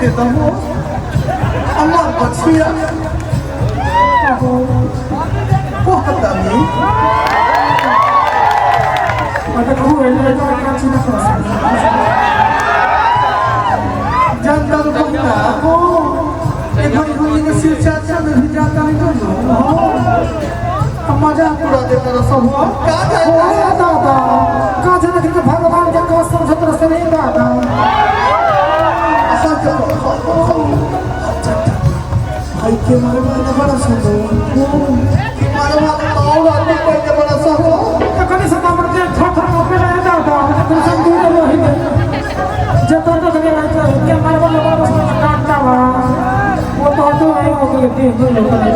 देता हूँ अम्मा बचिया वो हता नहीं आता तू एवढं काय चिंता जानता तो कहना हो एक बार कोई ने सिर चाचा में भी जाता नहीं तो मजा पूरा देता रहा सब का दादा का जन के भगवान के कसम से तरस नहीं दादा असल के भाई के मारे मारे बड़ा सुंदर मारे मारे ताऊ आदमी कोई के बड़ा सुंदर कने से कामड़ के थोड़ा पे रह दादा तो सब दूर रही जब तो कने रहता के मारे वाला बड़ा सुंदर काटता हुआ वो तो नहीं हो गई थी जो लोग नहीं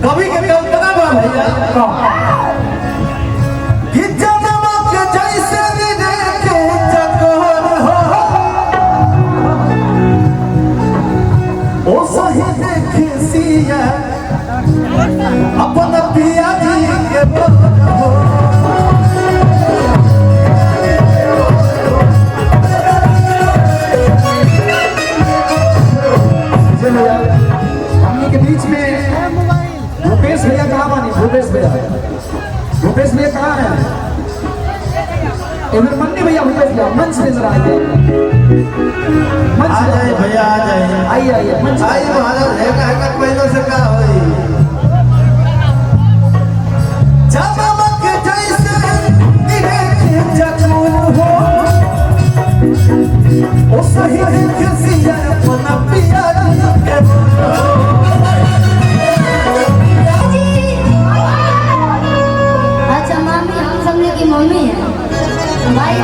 कभी के कल्पना बा भैया कि जन्म के जैसे देखे चकोर हो ओ सही देखे सिया अपन पिया जी के बोल हो हमने के बीच में भूपेश भैया कहाँ बानी भूपेश भैया कहाँ है इधर मन्नी भैया मंच पे जरा आइए आ जाए भैया आ जाए आइए मंच आई महाराज है पहले से का होई जन्म के जैसे देखे चकोर हो ओ सही देखे सिया अपन पिया जी के बोल हो की मम्मी है भाई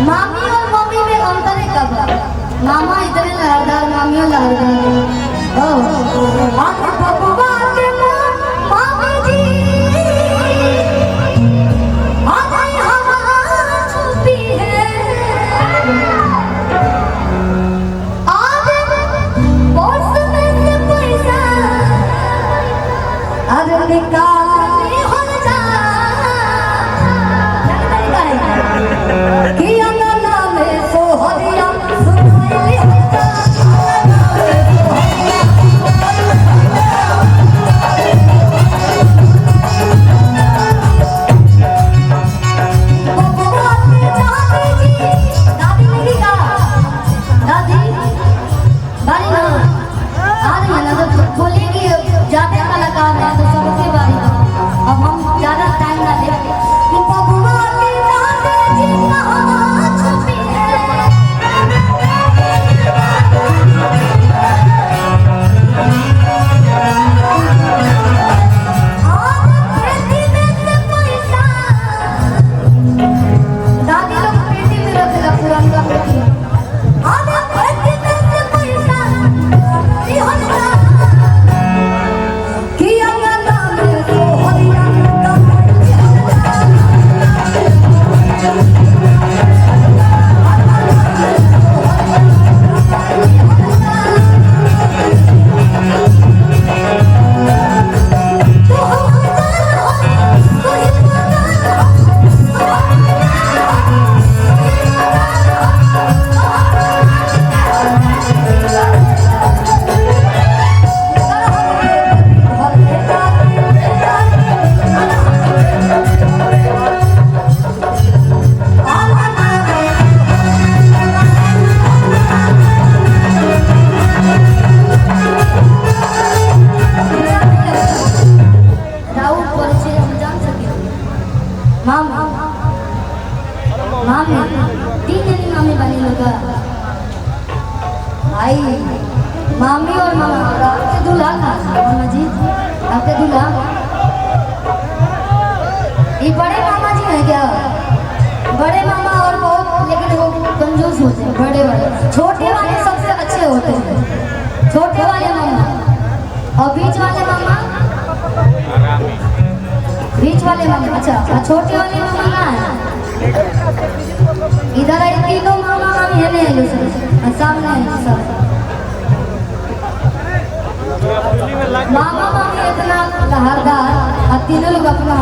मामी और मम्मी में अंतर है कब मामा इतने लहरदार मामी और लहरदार ओ आके बबुआ के मामी जी आगे हवा छुपी है आगे बोस में से पैसा अरे निकाल किया नाम सो हरिया सुनाई जाते कलाकार है तो सबके बारे में अब हम ज्यादा टाइम ना ले मामी और मामा आपके दूल्हा का मामा जी आपके दूल्हा ये बड़े मामा जी हैं क्या बड़े मामा और बहुत लेकिन वो कंजूस होते हैं बड़े वाले छोटे वाले सबसे अच्छे होते हैं छोटे वाले मामा और बीच वाले मामा अच्छा छोटे वाले मामा कहाँ है इधर आई तीनों मामा मामी है नहीं सामने है सब मामा मामी इतना लहरदार और तीनों लोग अपना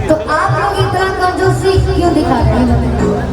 तो आप लोग इतना कंजूसी क्यों दिखा रहे हैं?